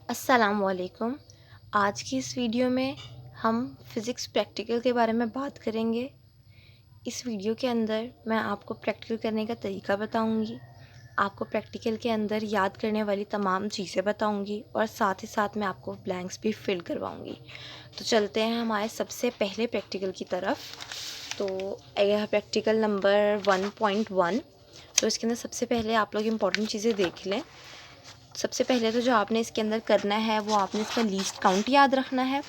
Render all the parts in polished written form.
अस्सलामुअलैकुम। आज की इस वीडियो में हम फ़िज़िक्स प्रैक्टिकल के बारे में बात करेंगे। इस वीडियो के अंदर मैं आपको प्रैक्टिकल करने का तरीका बताऊंगी, आपको प्रैक्टिकल के अंदर याद करने वाली तमाम चीज़ें बताऊंगी और साथ ही साथ मैं आपको ब्लैंक्स भी फिल करवाऊंगी। तो चलते हैं हमारे सबसे पहले प्रैक्टिकल की तरफ। तो यह प्रैक्टिकल नंबर 1.1। तो इसके अंदर सबसे पहले आप लोग इम्पॉर्टेंट चीज़ें देख लें। सबसे पहले तो जो आपने इसके अंदर करना है वो आपने इसका लीस्ट काउंट याद रखना है।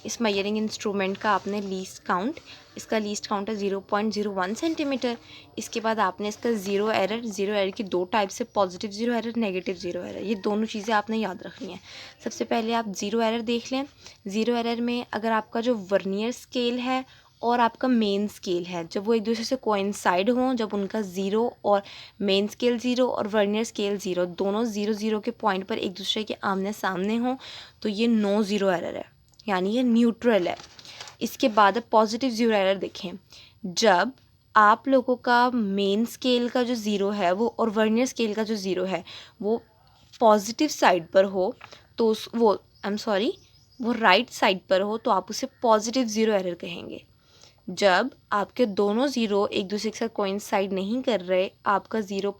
इस मेजरिंग इंस्ट्रूमेंट का आपने लीस्ट काउंट, इसका लीस्ट काउंट है 0.01 सेंटीमीटर। इसके बाद आपने इसका ज़ीरो एरर की दो टाइप से, positive zero error, negative zero error, ये दोनों चीज़ें आपने याद रखनी है। सबसे पहले आप ज़ीरो एरर देख लें। ज़ीरो एरर में अगर आपका जो वर्नियर स्केल है और आपका मेन स्केल है, जब वो एक दूसरे से कोइंसाइड हों, जब उनका ज़ीरो और मेन स्केल ज़ीरो और वर्नियर स्केल ज़ीरो दोनों ज़ीरो ज़ीरो के पॉइंट पर एक दूसरे के आमने सामने हों, तो ये नो ज़ीरो एरर है, यानी ये न्यूट्रल है। इसके बाद पॉजिटिव ज़ीरो एरर देखें। जब आप लोगों का मेन स्केल का जो ज़ीरो है वो और वर्नियर स्केल का जो ज़ीरो है वो पॉजिटिव साइड पर हो, तो वो राइट साइड पर हो, तो आप उसे पॉजिटिव ज़ीरो एरर कहेंगे। जब आपके दोनों ज़ीरो एक दूसरे के साथ कोइंसाइड नहीं कर रहे, आपका ज़ीरो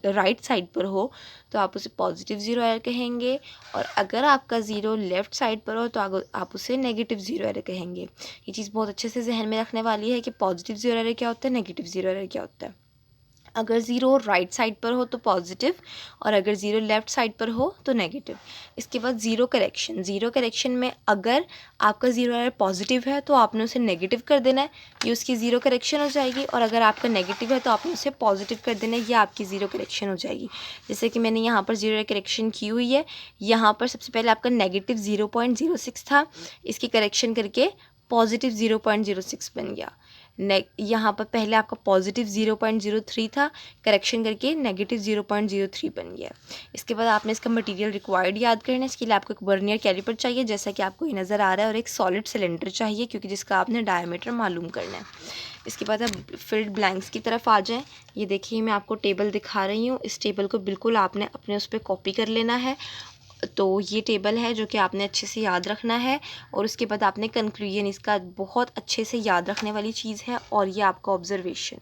राइट साइड पर हो, तो आप उसे पॉजिटिव ज़ीरो एरर कहेंगे। और अगर आपका ज़ीरो लेफ़्ट साइड पर हो तो आप उसे नेगेटिव ज़ीरो एरर कहेंगे। ये चीज़ बहुत अच्छे से जहन में रखने वाली है कि पॉजिटिव ज़ीरो एरर क्या होता है, नेगेटिव ज़ीरो एरर क्या होता है। अगर ज़ीरो राइट साइड पर हो तो पॉजिटिव, और अगर ज़ीरो लेफ़्ट साइड पर हो तो नेगेटिव। इसके बाद ज़ीरो करेक्शन। ज़ीरो करेक्शन में अगर आपका ज़ीरो एरर पॉजिटिव है तो आपने उसे नेगेटिव कर देना है, ये उसकी ज़ीरो करेक्शन हो जाएगी। और अगर आपका नेगेटिव है तो आपने उसे पॉजिटिव कर देना है, ये आपकी ज़ीरो करेक्शन हो जाएगी। जैसे कि मैंने यहाँ पर ज़ीरो करेक्शन की हुई है। यहाँ पर सबसे पहले आपका नेगेटिव 0.06 था, इसकी करेक्शन करके पॉजिटिव 0.06 बन गया। यहाँ पर पहले आपका पॉजिटिव 0.03 था, करेक्शन करके नेगेटिव 0.03 बन गया। इसके बाद आपने इसका मटेरियल रिक्वायर्ड याद करना है। इसके लिए आपको एक वर्नियर कैलिपर चाहिए, जैसा कि आपको ये नज़र आ रहा है, और एक सॉलिड सिलेंडर चाहिए, क्योंकि जिसका आपने डायमीटर मालूम करना है। इसके बाद आप फिल्ड ब्लैंक्स की तरफ आ जाएं। ये देखिए मैं आपको टेबल दिखा रही हूँ, इस टेबल को बिल्कुल आपने अपने उस पर कॉपी कर लेना है। तो ये टेबल है जो कि आपने अच्छे से याद रखना है। और उसके बाद आपने कंक्लूजन, इसका बहुत अच्छे से याद रखने वाली चीज़ है, और ये आपका ऑब्जर्वेशन,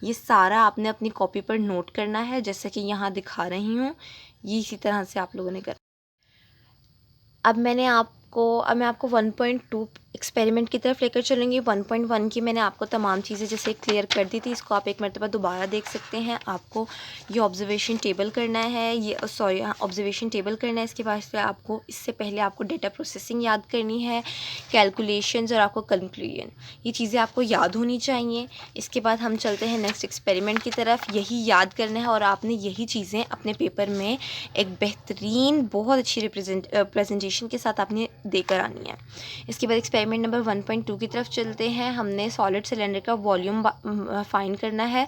ये सारा आपने अपनी कॉपी पर नोट करना है, जैसे कि यहाँ दिखा रही हूँ। ये इसी तरह से आप लोगों ने कर। अब मैं आपको 1.2 एक्सपेरिमेंट की तरफ लेकर चलूँगी। 1.1 की मैंने आपको तमाम चीज़ें जैसे क्लियर कर दी थी, इसको आप एक मरतबा दोबारा देख सकते हैं। आपको ये ऑब्जर्वेशन टेबल करना है, ऑब्जर्वेशन टेबल करना है। इसके बाद से आपको, इससे पहले आपको डेटा प्रोसेसिंग याद करनी है, कैलकुलेशंस और आपको कंक्लूजन, ये चीज़ें आपको याद होनी चाहिए। इसके बाद हम चलते हैं नेक्स्ट एक्सपेरिमेंट की तरफ। यही याद करना है और आपने यही चीज़ें अपने पेपर में एक बेहतरीन, बहुत अच्छी प्रेजेंटेशन के साथ आपने देकर आनी है। इसके बाद एक्सपेरिमेंट नंबर 1.2 की तरफ चलते हैं। हमने सॉलिड सिलेंडर का वॉल्यूम फाइंड करना है,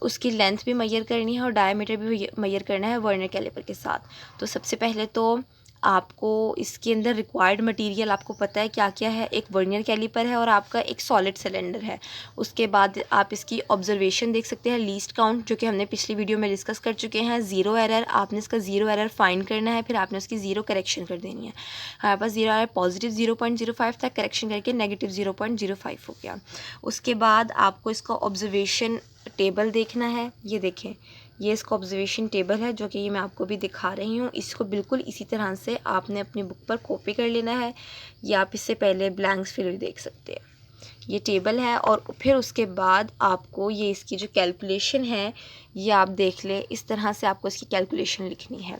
उसकी लेंथ भी मेजर करनी है और डायमीटर भी मेजर करना है वर्नियर कैलिपर के साथ। तो सबसे पहले तो आपको इसके अंदर रिक्वायर्ड मटेरियल आपको पता है क्या क्या है। एक वर्नियर कैलिपर है और आपका एक सॉलिड सिलेंडर है। उसके बाद आप इसकी ऑब्जर्वेशन देख सकते हैं, लीस्ट काउंट, जो कि हमने पिछली वीडियो में डिस्कस कर चुके हैं। ज़ीरो एरर, आपने इसका ज़ीरो एरर फाइंड करना है, फिर आपने उसकी ज़ीरो करेक्शन कर देनी है। हमारे पास ज़ीरो एरर पॉजिटिव 0.05 था, करेक्शन करके नेगेटिव 0.05 हो गया। उसके बाद आपको इसका ऑब्जर्वेशन टेबल देखना है। ये देखें, ये इसका ऑब्जर्वेशन टेबल है, जो कि ये मैं आपको भी दिखा रही हूँ। इसको बिल्कुल इसी तरह से आपने अपनी बुक पर कॉपी कर लेना है, या आप इससे पहले ब्लैंक्स फिर भी देख सकते हैं। ये टेबल है, और फिर उसके बाद आपको ये इसकी जो कैलकुलेशन है ये आप देख लें। इस तरह से आपको इसकी कैलकुलेशन लिखनी है।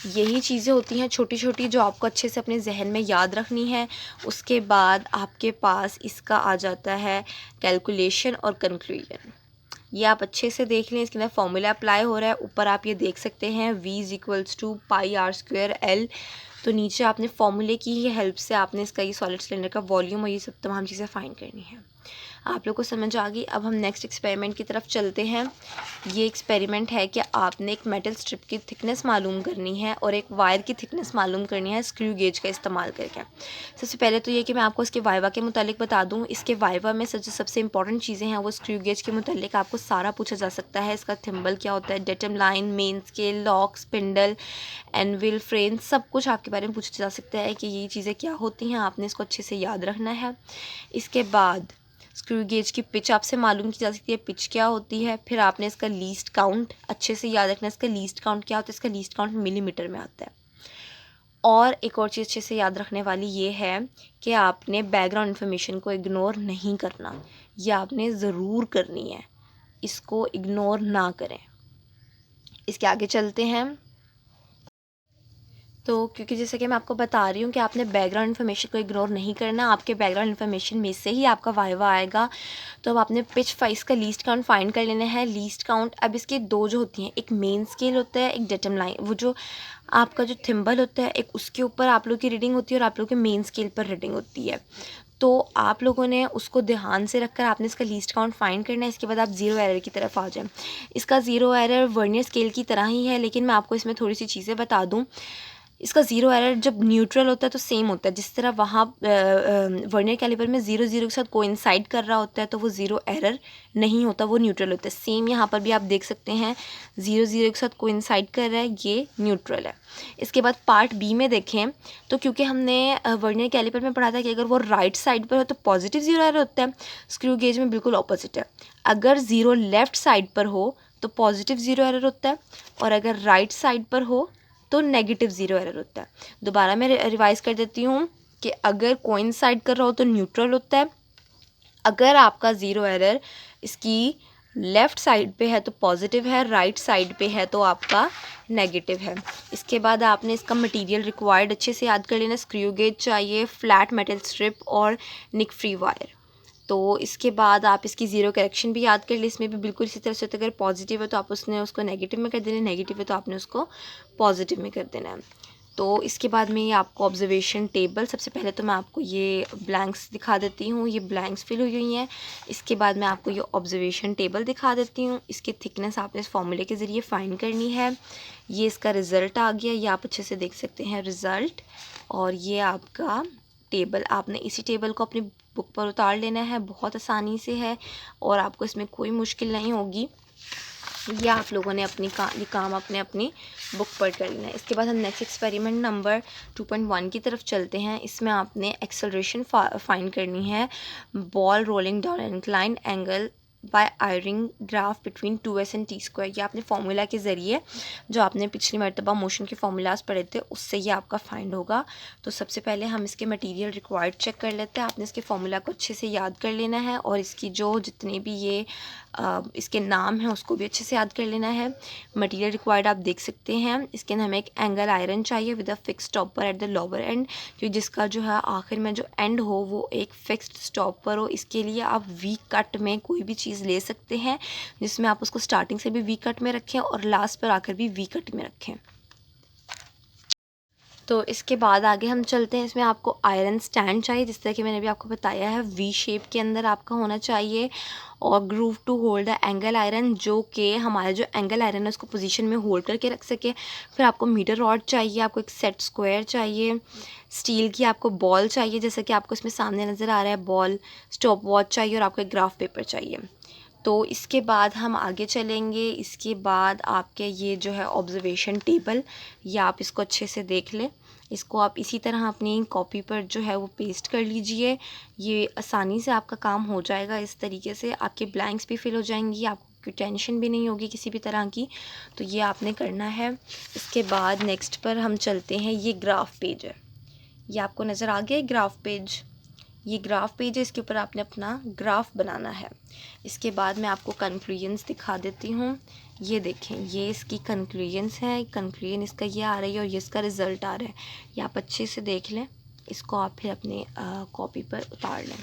यही चीज़ें होती हैं छोटी छोटी, जो आपको अच्छे से अपने जहन में याद रखनी है। उसके बाद आपके पास इसका आ जाता है कैलकुलेशन और कंक्लूजन। ये आप अच्छे से देख लें, इसके अंदर फॉर्मूला अप्लाई हो रहा है। ऊपर आप ये देख सकते हैं V=πr²L। तो नीचे आपने फॉर्मूले की ही हेल्प से आपने इसका ये सॉलिड सिलेंडर का वॉल्यूम और ये सब तमाम चीज़ें फाइंड करनी है। आप लोग को समझ आ गई। अब हम नेक्स्ट एक्सपेरिमेंट की तरफ चलते हैं। ये एक्सपेरिमेंट है कि आपने एक मेटल स्ट्रिप की थिकनेस मालूम करनी है और एक वायर की थिकनेस मालूम करनी है स्क्रू गेज का इस्तेमाल करके। सबसे पहले तो ये कि मैं आपको इसके वाइवा के मुतालिक बता दूँ। इसके वाइवा में सबसे इंपॉर्टेंट चीज़ें हैं वो स्क्रू गेज के मुतालिक आपको सारा पूछा जा सकता है। इसका थिम्बल क्या होता है, datum line, main scale, lock, spindle, anvil, frame, सब कुछ आपके बारे में पूछा जा सकता है कि ये चीज़ें क्या होती हैं। आपने इसको अच्छे से याद रखना है। इसके बाद स्क्रू गेज की पिच आपसे मालूम की जा सकती है, पिच क्या होती है। फिर आपने इसका लीस्ट काउंट अच्छे से याद रखना है। इसका लीस्ट काउंट क्या होता है, इसका लीस्ट काउंट मिलीमीटर में आता है। और एक और चीज़ अच्छे से याद रखने वाली ये है कि आपने बैकग्राउंड इन्फॉर्मेशन को इग्नोर नहीं करना, ये आपने ज़रूर करनी है, इसको इग्नोर ना करें। इसके आगे चलते हैं। तो क्योंकि जैसे कि मैं आपको बता रही हूँ कि आपने बैकग्राउंड इन्फॉर्मेशन को इग्नोर नहीं करना, आपके बैकग्राउंड इन्फॉर्मेशन में से ही आपका वाइवा आएगा। तो अब आपने पिच फाइस का लीस्ट काउंट फाइंड कर लेना है। लीस्ट काउंट अब इसके दो जो होती हैं, एक मेन स्केल होता है, एक डेटम लाइन। वो जो आपका जो थिम्बल होता है, एक उसके ऊपर आप लोग की रीडिंग होती है और आप लोग के मेन स्केल पर रीडिंग होती है। तो आप लोगों ने उसको ध्यान से रखकर आपने इसका लीस्ट काउंट फाइंड करना है। इसके बाद आप ज़ीरो एरर की तरफ आ जाएं। इसका ज़ीरो एरर वर्नियर स्केल की तरह ही है, लेकिन मैं आपको इसमें थोड़ी सी चीज़ें बता दूं। इसका ज़ीरो एरर जब न्यूट्रल होता है तो सेम होता है। जिस तरह वहाँ वर्नियर कैलिपर में 0 0 के साथ कोइंसाइड कर रहा होता है तो वो ज़ीरो एरर नहीं होता, वो न्यूट्रल होता है। सेम यहाँ पर भी आप देख सकते हैं 0 0 के साथ कोइंसाइड कर रहा है, ये न्यूट्रल है। इसके बाद पार्ट बी में देखें तो क्योंकि हमने वर्नियर कैलिपर में पढ़ा था कि अगर वो राइट साइड पर हो तो पॉजिटिव ज़ीरो एरर होता है, स्क्रू गेज में बिल्कुल ऑपोजिट है। अगर ज़ीरो लेफ़्ट साइड पर हो तो पॉजिटिव ज़ीरो एरर होता है, और अगर राइट साइड पर हो तो नेगेटिव ज़ीरो एरर होता है। दोबारा मैं रिवाइज़ कर देती हूँ कि अगर कोइंसाइड कर रहा हो तो न्यूट्रल होता है, अगर आपका ज़ीरो एरर इसकी लेफ़्ट साइड पे है तो पॉजिटिव है, राइट साइड पे है तो आपका नेगेटिव है। इसके बाद आपने इसका मटेरियल रिक्वायर्ड अच्छे से याद कर लेना। स्क्रू गेज चाहिए, फ्लैट मेटल स्ट्रिप और निक फ्री वायर। तो इसके बाद आप इसकी ज़ीरो करेक्शन भी याद कर लें। इसमें भी बिल्कुल इसी तरह से होता है, अगर पॉजिटिव है तो आप उसको नेगेटिव में कर देना, नेगेटिव है तो आपने उसको पॉजिटिव में कर देना है। तो इसके बाद में ये आपको ऑब्जर्वेशन टेबल, सबसे पहले तो मैं आपको ये ब्लैंक्स दिखा देती हूँ, ये ब्लैंक्स फिल हुई हैं। इसके बाद मैं आपको ये ऑब्जर्वेशन टेबल दिखा देती हूँ। इसकी थिकनेस आपने इस फॉर्मूले के ज़रिए फाइंड करनी है। ये इसका रिज़ल्ट आ गया, ये आप अच्छे से देख सकते हैं रिज़ल्ट। और ये आपका टेबल, आपने इसी टेबल को अपनी बुक पर उतार लेना है, बहुत आसानी से है और आपको इसमें कोई मुश्किल नहीं होगी। ये आप लोगों ने ये काम अपनी बुक पर कर लेना है। इसके बाद हम नेक्स्ट एक्सपेरिमेंट नंबर 2.1 की तरफ चलते हैं। इसमें आपने एक्सेलरेशन फाइंड करनी है, ball rolling down incline angle by airing graph between 2s and t²। ये आपने फार्मूला के ज़रिए, जो आपने पिछली मरतबा मोशन के फार्मूलाज पढ़े थे, उससे ये आपका फाइंड होगा। तो सबसे पहले हम इसके मटेरियल रिक्वायर्ड चेक कर लेते हैं। आपने इसके फार्मूला को अच्छे से याद कर लेना है और इसकी जो जितने भी ये इसके नाम हैं उसको भी अच्छे से याद कर लेना है। मटेरियल रिक्वायर्ड आप देख सकते हैं। इसके अंदर हमें एक एंगल आयरन चाहिए with a fix stopper at the lower and, क्योंकि जिसका जो है आखिर में जो एंड हो वो एक फिक्स्ड स्टॉपर हो। इसके लिए आप वी कट में कोई भी चीज़ ले सकते हैं, जिसमें आप उसको स्टार्टिंग से भी वी कट में रखें और लास्ट पर आकर भी वी कट में रखें। तो इसके बाद आगे हम चलते हैं। इसमें आपको आयरन स्टैंड चाहिए, जिस तरह कि मैंने भी आपको बताया है, वी शेप के अंदर आपका होना चाहिए, और groove to hold the angle iron, जो कि हमारा जो एंगल आयरन है उसको पोजीशन में होल्ड करके रख सके। फिर आपको मीटर रॉड चाहिए, आपको एक सेट स्क्वायर चाहिए, स्टील की आपको बॉल चाहिए, जैसा कि आपको इसमें सामने नज़र आ रहा है बॉल, स्टॉप वॉच चाहिए और आपको एक ग्राफ पेपर चाहिए। तो इसके बाद हम आगे चलेंगे। इसके बाद आपके ये जो है ऑब्जर्वेशन टेबल, ये आप इसको अच्छे से देख लें। इसको आप इसी तरह अपनी कॉपी पर जो है वो पेस्ट कर लीजिए। ये आसानी से आपका काम हो जाएगा। इस तरीके से आपके ब्लैंक्स भी फिल हो जाएंगी, आपको कोई टेंशन भी नहीं होगी किसी भी तरह की। तो ये आपने करना है। इसके बाद नेक्स्ट पर हम चलते हैं। ये ग्राफ पेज है, ये आपको नज़र आ गया ग्राफ पेज। ये ग्राफ पेज है, इसके ऊपर आपने अपना ग्राफ बनाना है। इसके बाद मैं आपको कंक्लूजन्स दिखा देती हूँ। ये देखें, ये इसकी कंक्लूजन्स हैं। कंक्लूजन इसका ये आ रही है और ये इसका रिज़ल्ट आ रहा है। ये आप अच्छे से देख लें, इसको आप फिर अपने कॉपी पर उतार लें।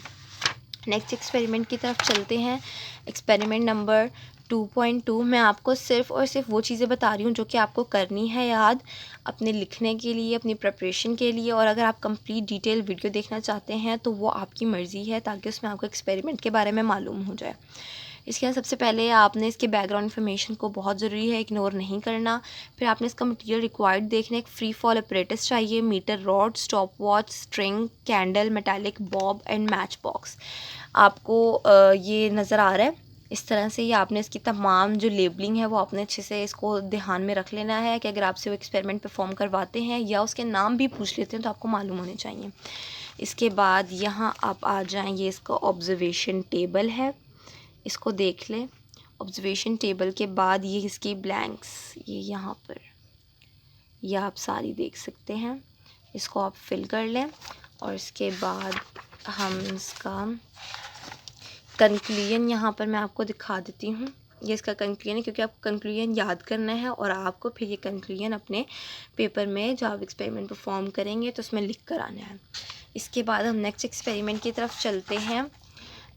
नेक्स्ट एक्सपेरिमेंट की तरफ चलते हैं। एक्सपेरिमेंट नंबर 2.2 मैं आपको सिर्फ़ और सिर्फ वो चीज़ें बता रही हूँ जो कि आपको करनी है याद अपने लिखने के लिए, अपनी प्रिपरेशन के लिए। और अगर आप कंप्लीट डिटेल वीडियो देखना चाहते हैं तो वो आपकी मर्ज़ी है, ताकि उसमें आपको एक्सपेरिमेंट के बारे में मालूम हो जाए। इसके बाद सबसे पहले आपने इसके बैकग्राउंड इन्फॉर्मेशन को बहुत ज़रूरी है इग्नोर नहीं करना। फिर आपने इसका मटेरियल रिक्वायर्ड देखना, एक फ्री फॉल अपरेटस चाहिए, metre rod, stop watch, string, candle, metallic bob and match box. आपको ये नज़र आ रहा है इस तरह से। ये आपने इसकी तमाम जो लेबलिंग है वो आपने अच्छे से इसको ध्यान में रख लेना है कि अगर आपसे वो एक्सपेरिमेंट परफॉर्म करवाते हैं या उसके नाम भी पूछ लेते हैं तो आपको मालूम होने चाहिए। इसके बाद यहाँ आप आ जाएँ, ये इसका ऑब्जर्वेशन टेबल है, इसको देख लें। ऑब्जर्वेशन टेबल के बाद ये इसकी ब्लैंक्स, ये यहाँ पर ये आप सारी देख सकते हैं, इसको आप फिल कर लें। और इसके बाद हम इसका कंक्लूजन यहाँ पर मैं आपको दिखा देती हूँ। ये इसका कंक्लूजन है, क्योंकि आपको कंक्लूजन याद करना है और आपको फिर ये कंक्लूजन अपने पेपर में जब आप एक्सपेरिमेंट परफॉर्म करेंगे तो उसमें लिख कर आना है। इसके बाद हम नेक्स्ट एक्सपेरिमेंट की तरफ चलते हैं।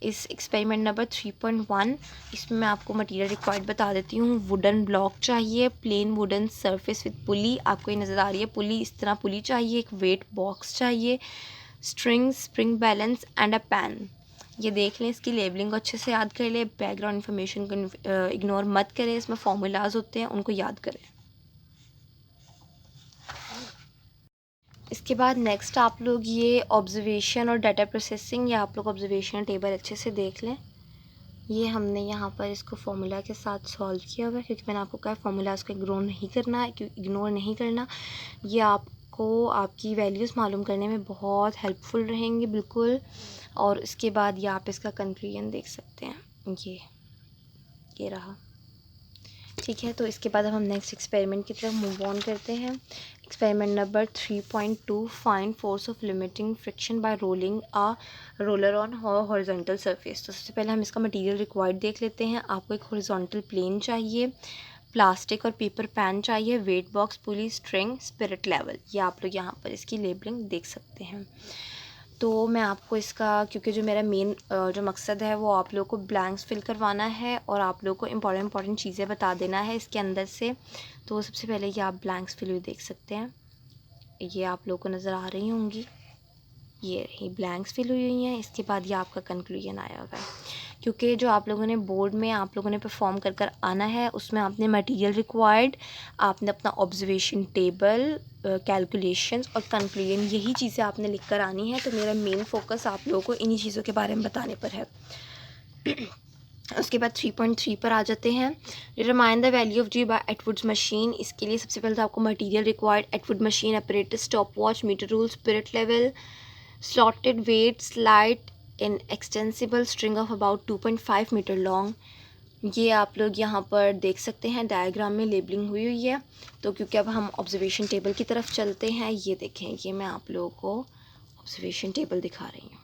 इस एक्सपेरिमेंट नंबर 3.1 इसमें मैं आपको मटेरियल रिक्वायर्ड बता देती हूँ। वुडन ब्लॉक चाहिए, प्लेन वुडन सरफेस विद पुली, आपको ये नज़र आ रही है पुली, इस तरह पुली चाहिए, एक वेट बॉक्स चाहिए, string, spring balance and a pan. ये देख लें, इसकी लेबलिंग को अच्छे से याद कर लें, बैकग्राउंड इन्फॉर्मेशन को इग्नोर मत करें, इसमें फार्मूलाज होते हैं उनको याद करें। इसके बाद नेक्स्ट आप लोग ये ऑब्जर्वेशन और डाटा प्रोसेसिंग, या आप लोग ऑब्जर्वेशन टेबल अच्छे से देख लें। ये हमने यहाँ पर इसको फार्मूला के साथ सॉल्व किया हुआ है, क्योंकि मैंने आपको कहा फार्मूलाज को इग्नोर नहीं करना है, इग्नोर नहीं करना। ये आपको आपकी वैल्यूज़ मालूम करने में बहुत हेल्पफुल रहेंगी बिल्कुल। और इसके बाद ये आप इसका कंक्लूजन देख सकते हैं, ये रहा। ठीक है, तो इसके बाद अब हम नेक्स्ट एक्सपेरिमेंट की तरफ मूव ऑन करते हैं। Experiment number 3.2 find force of limiting friction by rolling a roller on horizontal surface. तो सबसे पहले हम इसका मटेरियल रिक्वायर्ड देख लेते हैं। आपको एक हॉरिजॉन्टल प्लेन चाहिए, प्लास्टिक और पेपर पैन चाहिए, वेट बॉक्स, पुली, स्ट्रिंग, स्पिरिट लेवल। ये आप लोग यहाँ पर इसकी लेबलिंग देख सकते हैं। तो मैं आपको इसका, क्योंकि जो मेरा मेन जो मकसद है वो आप लोगों को ब्लैंक्स फिल करवाना है और आप लोगों को इंपॉर्टेंट चीज़ें बता देना है इसके अंदर से। तो सबसे पहले ये आप ब्लैंक्स फिल हुई देख सकते हैं, ये आप लोगों को नज़र आ रही होंगी, ये रही ब्लैंक्स फिल हुई हैं। इसके बाद ये आपका कंक्लूजन आया होगा, क्योंकि जो आप लोगों ने बोर्ड में आप लोगों ने परफॉर्म कर आना है उसमें आपने मटेरियल रिक्वायर्ड, आपने अपना ऑब्जर्वेशन टेबल, कैलकुलेशंस और कंक्लूजन, यही चीज़ें आपने लिख कर आनी है। तो मेरा मेन फोकस आप लोगों को इन्हीं चीज़ों के बारे में बताने पर है। उसके बाद 3.3 पर आ जाते हैं। Determine the value of g by Atwood's machine. इसके लिए सबसे पहले तो आपको material required, Atwood machine, apparatus, stop watch, metre rule, spirit level, slotted weight, slide in extensible string of about 2.5 metre long. ये आप लोग यहाँ पर देख सकते हैं, डायग्राम में लेबलिंग हुई हुई है। तो क्योंकि अब हम ऑब्जर्वेशन टेबल की तरफ चलते हैं, ये देखें, ये मैं आप लोगों को ऑब्जर्वेशन टेबल दिखा रही हूँ।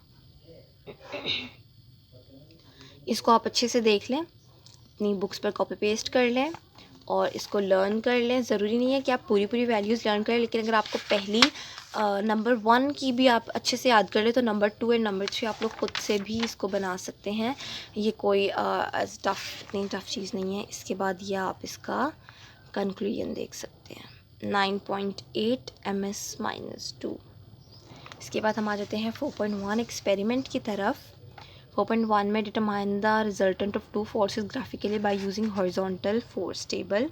इसको आप अच्छे से देख लें, अपनी बुक्स पर कॉपी पेस्ट कर लें और इसको लर्न कर लें। ज़रूरी नहीं है कि आप पूरी वैल्यूज़ लर्न करें, लेकिन अगर आपको पहली नंबर 1 की भी आप अच्छे से याद कर ले तो नंबर 2 एंड नंबर 3 आप लोग खुद से भी इसको बना सकते हैं। ये कोई इतनी टफ़ चीज़ नहीं है। इसके बाद ये आप इसका कंक्लूजन देख सकते हैं, 9.8 ms-2। इसके बाद हम आ जाते हैं 4.1 एक्सपेरिमेंट की तरफ। 4.1 में determine the resultant of two forces graphically by using horizontal force table.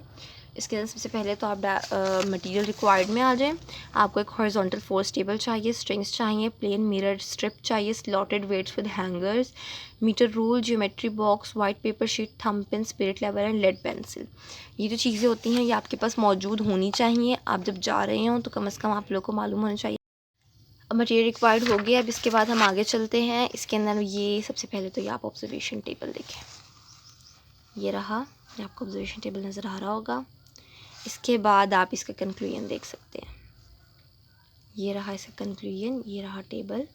इसके अंदर सबसे पहले तो आप मटेरियल रिक्वायर्ड में आ जाएं। आपको एक हॉरिजॉन्टल फोर्स टेबल चाहिए, स्ट्रिंग्स चाहिए, प्लेन मिरर स्ट्रिप चाहिए, slotted weights with hangers, metre rule, geometry box, white paper sheet, thumb pin, spirit level and lead pencil. ये जो चीज़ें होती हैं ये आपके पास मौजूद होनी चाहिए। आप जब जा रहे हों तो कम से कम आप लोग को मालूम होना चाहिए। मटेरियल रिक्वायर्ड हो गया। अब इसके बाद हम आगे चलते हैं। इसके अंदर ये सबसे पहले तो ये आप ऑब्जर्वेशन टेबल देखें, ये रहा, ये आपको ऑब्जर्वेशन टेबल नज़र आ रहा होगा। इसके बाद आप इसका कंक्लूजन देख सकते हैं, ये रहा इसका कंक्लूजन, ये रहा टेबल।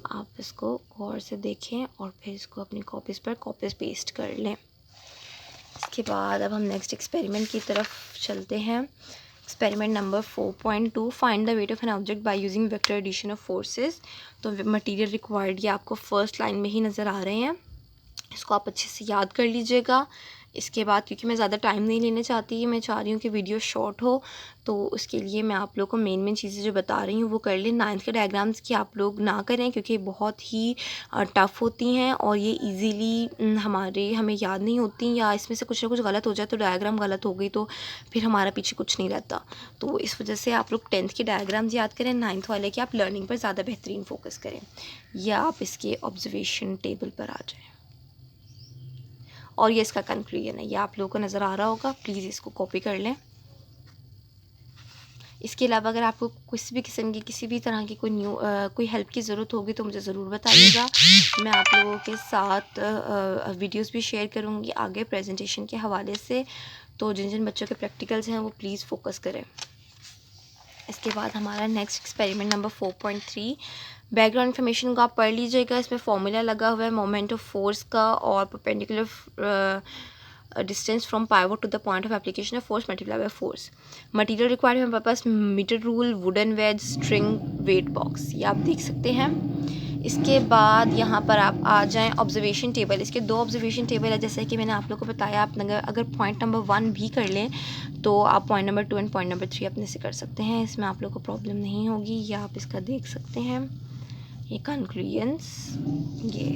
आप इसको गौर से देखें और फिर इसको अपनी कॉपीज़ पर कॉपीज़ पेस्ट कर लें। इसके बाद अब हम नेक्स्ट एक्सपेरिमेंट की तरफ चलते हैं। Experiment number 4.2 find the weight of an object by using vector addition of forces. तो मटेरियल रिक्वायर्ड ये आपको फर्स्ट लाइन में ही नज़र आ रहे हैं, इसको आप अच्छे से याद कर लीजिएगा। इसके बाद क्योंकि मैं ज़्यादा टाइम नहीं लेना चाहती, मैं चाह रही हूँ कि वीडियो शॉर्ट हो, तो उसके लिए मैं आप लोगों को मेन चीज़ें जो बता रही हूँ वो कर लें। 9th के डायग्राम्स की आप लोग ना करें क्योंकि बहुत ही टफ़ होती हैं और ये इजीली हमें याद नहीं होती, या इसमें से कुछ ना कुछ गलत हो जाए तो डायग्राम गलत हो गई तो फिर हमारा पीछे कुछ नहीं रहता। तो इस वजह से आप लोग 10th के डायग्राम्स याद करें, 9th वाले की आप लर्निंग पर ज़्यादा बेहतरीन फोकस करें, या आप इसके ऑब्जर्वेशन टेबल पर आ जाएँ। और ये इसका कंक्लूजन है, ये आप लोगों को नज़र आ रहा होगा, प्लीज़ इसको कॉपी कर लें। इसके अलावा अगर आपको किसी भी किस्म की किसी भी तरह की कोई हेल्प की ज़रूरत होगी तो मुझे ज़रूर बताइएगा। मैं आप लोगों के साथ वीडियोस भी शेयर करूँगी आगे प्रेजेंटेशन के हवाले से, तो जिन जिन बच्चों के प्रैक्टिकल्स हैं वो प्लीज़ फोकस करें। इसके बाद हमारा next experiment number 4.3, background information को आप पढ़ लीजिएगा। इसमें फॉर्मूला लगा हुआ है मोमेंट ऑफ फोर्स का और perpendicular distance from pivot to the point of application of force multiply by force. Material required है हमारे पास metre rule, wooden wedge, string, weight box, ये आप देख सकते हैं। इसके बाद यहाँ पर आप आ जाएं ऑब्जर्वेशन टेबल। इसके 2 ऑब्जर्वेशन टेबल है, जैसे कि मैंने आप लोगों को बताया। आप अगर पॉइंट नंबर 1 भी कर लें तो आप point number 2 and point number 3 अपने से कर सकते हैं, इसमें आप लोगों को प्रॉब्लम नहीं होगी। या आप इसका देख सकते हैं ये कंक्लूजन्स, ये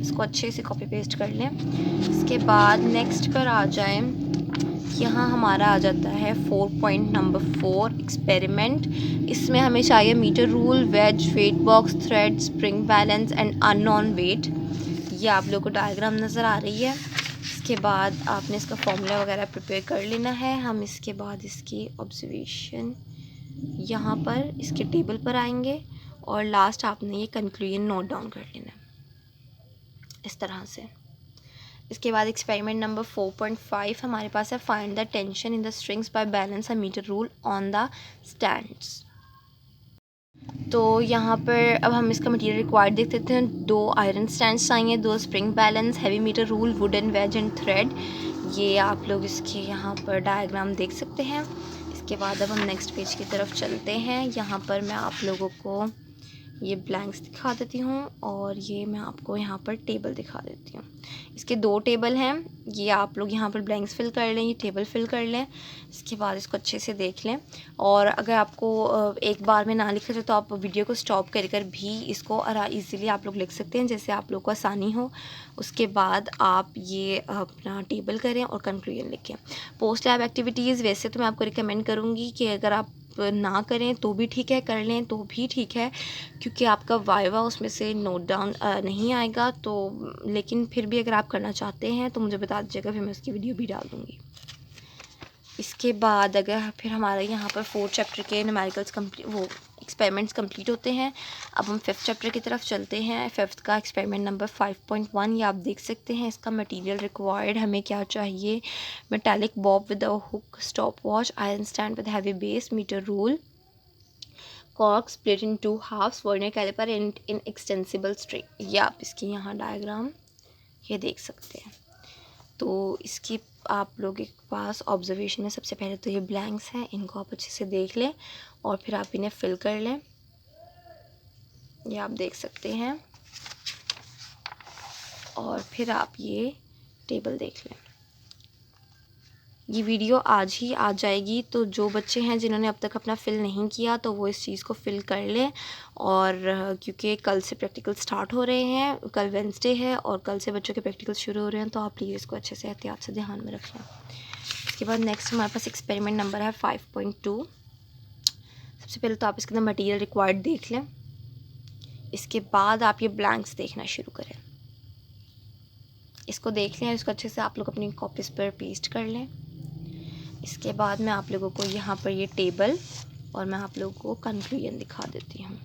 इसको अच्छे से कॉपी पेस्ट कर लें। इसके बाद नेक्स्ट पर आ जाएं, यहाँ हमारा आ जाता है 4.4 एक्सपेरिमेंट। इसमें हमें चाहिए metre rule, wedge, weight box, thread, spring balance and unknown weight. ये आप लोगों को डायग्राम नज़र आ रही है। इसके बाद आपने इसका फॉर्मूला वगैरह प्रिपेयर कर लेना है। हम इसके बाद इसकी ऑब्जर्वेशन यहाँ पर इसके टेबल पर आएंगे और लास्ट आपने ये कंक्लूजन नोट डाउन कर लेना है इस तरह से। इसके बाद एक्सपेरिमेंट नंबर 4.5 हमारे पास है, find the tension in the strings by balance a metre rule on the stands. तो यहाँ पर अब हम इसका मटेरियल रिक्वायर्ड देख लेते हैं। 2 आयरन स्टैंड्स चाहिए, 2 spring balance, heavy metre rule, wooden wedge and thread. ये आप लोग इसके यहाँ पर डायग्राम देख सकते हैं। इसके बाद अब हम नेक्स्ट पेज की तरफ चलते हैं। यहाँ पर मैं आप लोगों को ये ब्लैंक्स दिखा देती हूँ और ये मैं आपको यहाँ पर टेबल दिखा देती हूँ। इसके 2 टेबल हैं, ये आप लोग यहाँ पर ब्लैंक्स फिल कर लें, ये टेबल फिल कर लें। इसके बाद इसको अच्छे से देख लें, और अगर आपको एक बार में ना लिखा जाए तो आप वीडियो को स्टॉप कर भी इसको ईज़िली आप लोग लिख सकते हैं, जैसे आप लोग को आसानी हो। उसके बाद आप ये अपना टेबल करें और कंक्लूजन लिखें। पोस्ट लैब एक्टिविटीज़ वैसे तो मैं आपको रिकमेंड करूँगी कि अगर आप ना करें तो भी ठीक है, कर लें तो भी ठीक है, क्योंकि आपका वाइवा उसमें से नोट डाउन नहीं आएगा। तो लेकिन फिर भी अगर आप करना चाहते हैं तो मुझे बता दीजिएगा, फिर मैं उसकी वीडियो भी डाल दूँगी। इसके बाद अगर फिर हमारे यहाँ पर 4th चैप्टर के न्यूमेरिकल्स एक्सपेरिमेंट्स कंप्लीट होते हैं। अब हम 5th चैप्टर की तरफ चलते हैं। 5th का एक्सपेरिमेंट नंबर 5.1 ये आप देख सकते हैं। इसका मटेरियल रिक्वायर्ड हमें क्या चाहिए, metallic bob with a hook, stop watch, iron stand with heavy base, metre rule, cork split in 2 halves, vernier caliper in extensible string. ये आप इसकी यहाँ डायग्राम ये देख सकते हैं। तो इसकी आप लोग के पास ऑब्जर्वेशन में सबसे पहले तो ये ब्लैंक्स हैं, इनको आप अच्छे से देख लें और फिर आप इन्हें फिल कर लें। ये आप देख सकते हैं और फिर आप ये टेबल देख लें। ये वीडियो आज ही आ जाएगी, तो जो बच्चे हैं जिन्होंने अब तक अपना फ़िल नहीं किया तो वो इस चीज़ को फ़िल कर लें। और क्योंकि कल से प्रैक्टिकल स्टार्ट हो रहे हैं, कल वेडनेसडे है और कल से बच्चों के प्रैक्टिकल शुरू हो रहे हैं, तो आप प्लीज़ इसको अच्छे से एहतियात से ध्यान में रखें। इसके बाद नेक्स्ट हमारे पास एक्सपेरिमेंट नंबर है 5.2। सबसे पहले तो आप इसके अंदर मटेरियल रिक्वायर्ड देख लें। इसके बाद आप ये ब्लैंक्स देखना शुरू करें। इसको देख लें और इसको अच्छे से आप लोग अपनी कॉपीज़ पर पेस्ट कर लें। इसके बाद मैं आप लोगों को यहाँ पर ये टेबल और मैं आप लोगों को कंक्लूजन दिखा देती हूँ।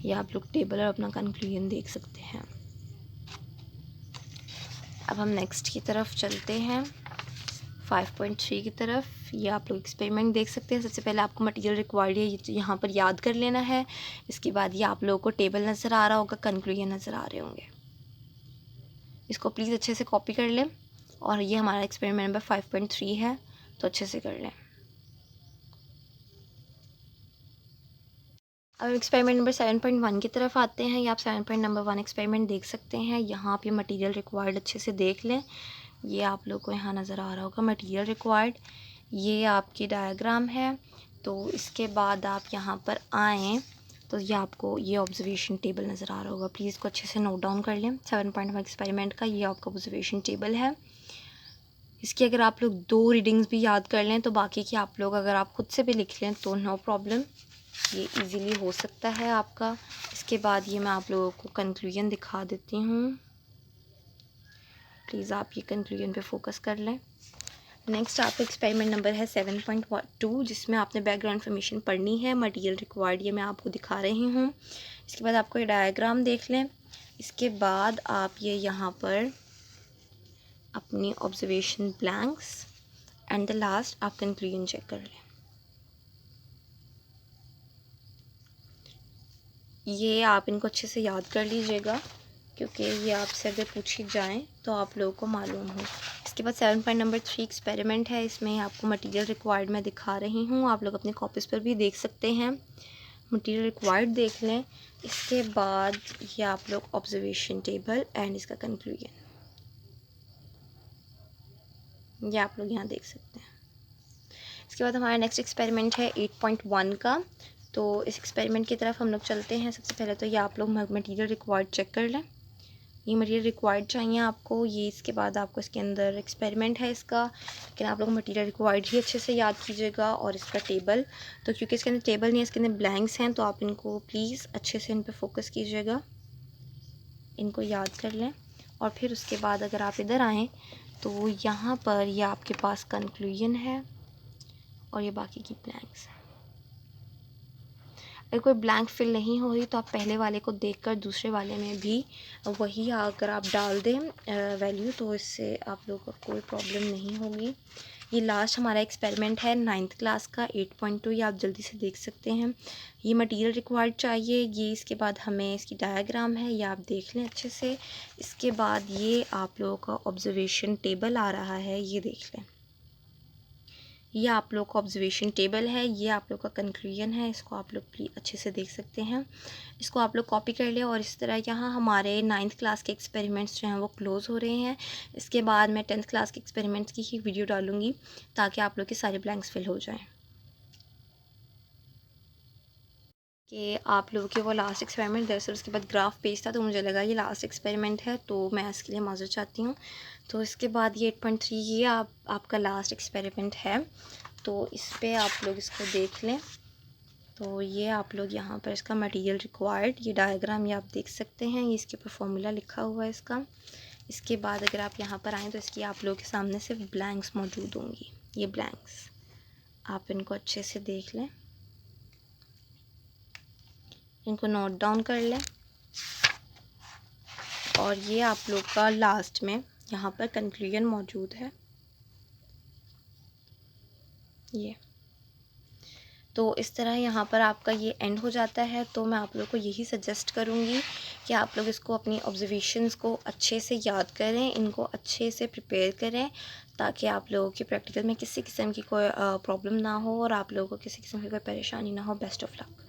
ये आप लोग टेबल और अपना कंक्लूजन देख सकते हैं। अब हम नेक्स्ट की तरफ चलते हैं 5.3 की तरफ। ये आप लोग एक्सपेरिमेंट देख सकते हैं। सबसे पहले आपको मटेरियल रिक्वायर्ड है यहाँ पर याद कर लेना है। इसके बाद ये आप लोगों को टेबल नज़र आ रहा होगा, कंक्लूजन नज़र आ रहे होंगे। इसको प्लीज़ अच्छे से कॉपी कर लें और ये हमारा एक्सपेरिमेंट नंबर 5.3 है, तो अच्छे से कर लें। अब एक्सपेरिमेंट नंबर 7.1 की तरफ आते हैं। ये आप 7.1 एक्सपेरिमेंट देख सकते हैं। यहाँ आप ये मटेरियल रिक्वायर्ड अच्छे से देख लें। ये आप लोग को यहाँ नज़र आ रहा होगा मटेरियल रिक्वायर्ड, ये आपकी डायग्राम है। तो इसके बाद आप यहाँ पर आएँ तो ये आपको ये ऑब्जर्वेशन टेबल नज़र आ रहा होगा, प्लीज़ इसको अच्छे से नोट डाउन कर लें। 7.1 एक्सपेरिमेंट का ये आपका ऑब्जर्वेशन टेबल है। इसकी अगर आप लोग 2 रीडिंग्स भी याद कर लें तो बाकी की आप लोग अगर आप खुद से भी लिख लें तो नो प्रॉब्लम, ये इजीली हो सकता है आपका। इसके बाद ये मैं आप लोगों को कंक्लूजन दिखा देती हूँ, प्लीज़ आप ये कंक्लूजन पे फोकस कर लें। नेक्स्ट आपका एक्सपेरिमेंट नंबर है 7.2, जिसमें आपने बैकग्राउंड इन्फॉर्मेशन पढ़नी है। मटेरियल रिक्वायर्ड ये मैं आपको दिखा रही हूँ। इसके बाद आपको ये डायग्राम देख लें। इसके बाद आप ये यहाँ पर अपनी observation blanks and the last आप कंक्लूजन चेक कर लें। ये आप इनको अच्छे से याद कर लीजिएगा क्योंकि ये आपसे अगर पूछी जाएँ तो आप लोगों को मालूम हो। इसके बाद 7.3 एक्सपेरिमेंट है, इसमें आपको मटेरियल रिक्वायर्ड मैं दिखा रही हूँ, आप लोग अपनी कॉपीज़ पर भी देख सकते हैं। मटेरियल रिक्वायर्ड देख लें। इसके बाद ये आप लोग ऑब्जर्वेशन टेबल एंड इसका कंक्लूजन ये आप लोग यहाँ देख सकते हैं। इसके बाद हमारा नेक्स्ट एक्सपेरिमेंट है 8.1 का। तो इस एक्सपेरिमेंट की तरफ हम लोग चलते हैं। सबसे पहले तो ये आप लोग मटेरियल रिक्वायर्ड चेक कर लें। ये मटेरियल रिक्वायर्ड चाहिए आपको, ये इसके बाद आपको इसके अंदर एक्सपेरिमेंट है इसका, लेकिन आप लोग मटेरियल रिक्वायर्ड ही अच्छे से याद कीजिएगा। और इसका टेबल, तो क्योंकि इसके अंदर टेबल नहीं है, इसके अंदर ब्लैंक्स हैं, तो आप इनको प्लीज़ अच्छे से इन पर फोकस कीजिएगा, इनको याद कर लें। और फिर उसके बाद अगर आप इधर आएँ तो यहाँ पर ये आपके पास कंक्लूजन है और ये बाकी की ब्लैंक्स हैं। अगर कोई ब्लैंक फिल नहीं हो रही तो आप पहले वाले को देखकर दूसरे वाले में भी वही अगर आप डाल दें वैल्यू, तो इससे आप लोगों को कोई प्रॉब्लम नहीं होगी। ये लास्ट हमारा एक्सपेरिमेंट है 9th क्लास का 8.2, ये आप जल्दी से देख सकते हैं। ये मटेरियल रिक्वायर्ड चाहिए, ये इसके बाद हमें इसकी डायग्राम है, ये आप देख लें अच्छे से। इसके बाद ये आप लोगों का ऑब्जर्वेशन टेबल आ रहा है, ये देख लें। ये आप लोग का ऑब्जर्वेशन टेबल है, ये आप लोग का कंक्लूजन है, इसको आप लोग प्लीज़ अच्छे से देख सकते हैं। इसको आप लोग कॉपी कर लें। और इस तरह यहाँ हमारे 9th क्लास के एक्सपेरिमेंट्स जो हैं वो क्लोज़ हो रहे हैं। इसके बाद मैं 10th क्लास के एक्सपेरिमेंट्स की ही वीडियो डालूँगी ताकि आप लोग के सारे ब्लैंक्स फिल हो जाएँ। कि आप लोगों के वो लास्ट एक्सपेरिमेंट, दरअसल उसके बाद ग्राफ पेज था तो मुझे लगा ये लास्ट एक्सपेरिमेंट है, तो मैं इसके लिए माज़रत चाहती हूँ। तो इसके बाद ये 8.3 ये आपका लास्ट एक्सपेरिमेंट है, तो इस पर आप लोग इसको देख लें। तो ये आप लोग यहाँ पर इसका मटेरियल रिक्वायर्ड ये डायग्राम ये आप देख सकते हैं, ये इसके ऊपर फॉर्मूला लिखा हुआ है इसका। इसके बाद अगर आप यहाँ पर आएँ तो इसकी आप लोगों के सामने सिर्फ ब्लैंक्स मौजूद होंगी, ये ब्लैंक्स आप इनको अच्छे से देख लें, इनको नोट डाउन कर लें। और ये आप लोग का लास्ट में यहाँ पर कंक्लूजन मौजूद है, ये। तो इस तरह यहाँ पर आपका ये एंड हो जाता है। तो मैं आप लोग को यही सजेस्ट करूँगी कि आप लोग इसको अपनी ऑब्जर्वेशंस को अच्छे से याद करें, इनको अच्छे से प्रिपेयर करें ताकि आप लोगों की प्रैक्टिकल में किसी किस्म की कोई प्रॉब्लम ना हो और आप लोगों को किसी किस्म की कोई परेशानी ना हो। Best of luck.